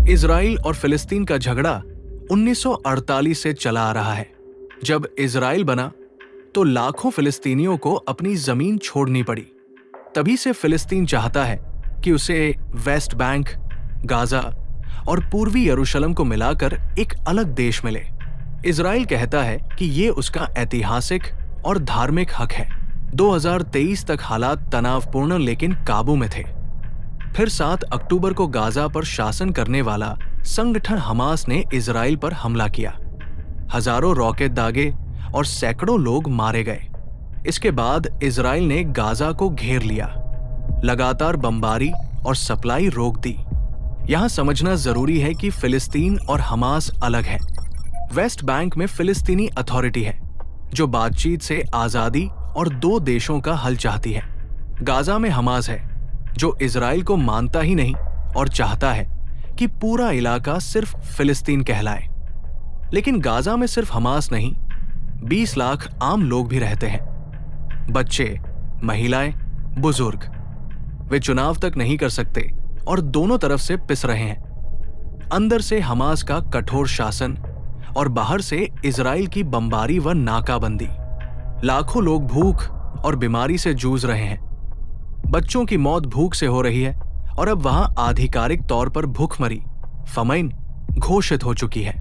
Israel और फिलिस्तीन का झगड़ा 1948 से चला आ रहा है। जब इजराइल बना तो लाखों फिलिस्तीनियों को अपनी जमीन छोड़नी पड़ी। तभी से फिलिस्तीन चाहता है कि उसे वेस्ट बैंक, गाजा और पूर्वी यरूशलेम को मिलाकर एक अलग देश मिले। इजराइल कहता है कि ये उसका ऐतिहासिक और धार्मिक हक है। 2023 तक हालात तनावपूर्ण लेकिन काबू में थे। फिर 7 अक्टूबर को गाजा पर शासन करने वाला संगठन हमास ने इजराइल पर हमला किया। हजारों रॉकेट दागे और सैकड़ों लोग मारे गए। इसके बाद इजराइल ने गाजा को घेर लिया, लगातार बमबारी और सप्लाई रोक दी। यहां समझना जरूरी है कि फिलिस्तीन और हमास अलग है। वेस्ट बैंक में फिलिस्तीनी अथॉरिटी है जो बातचीत से आजादी और 2 देशों का हल चाहती है। गाजा में हमास है जो इजराइल को मानता ही नहीं और चाहता है कि पूरा इलाका सिर्फ फिलिस्तीन कहलाए। लेकिन गाजा में सिर्फ हमास नहीं, 20 लाख आम लोग भी रहते हैं। बच्चे, महिलाएं, बुजुर्ग। वे चुनाव तक नहीं कर सकते और दोनों तरफ से पिस रहे हैं। अंदर से हमास का कठोर शासन और बाहर से इजराइल की बमबारी व नाकाबंदी। लाखों लोग भूख और बीमारी से जूझ रहे हैं। बच्चों की मौत भूख से हो रही है और अब वहां आधिकारिक तौर पर भूखमरी, फमैन, घोषित हो चुकी है।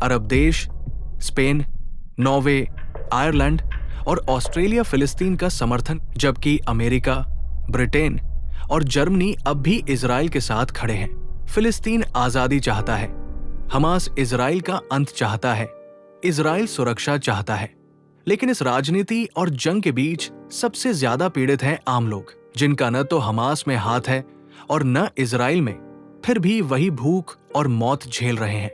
अरब देश, स्पेन, नॉर्वे, आयरलैंड और ऑस्ट्रेलिया फिलिस्तीन का समर्थन, जबकि अमेरिका, ब्रिटेन और जर्मनी अब भी इजराइल के साथ खड़े हैं। फिलिस्तीन आजादी चाहता है, हमास इजराइल का अंत चाहता है, इजराइल सुरक्षा चाहता है। लेकिन इस राजनीति और जंग के बीच सबसे ज्यादा पीड़ित हैं आम लोग, जिनका न तो हमास में हाथ है और न इजराइल में, फिर भी वही भूख और मौत झेल रहे हैं।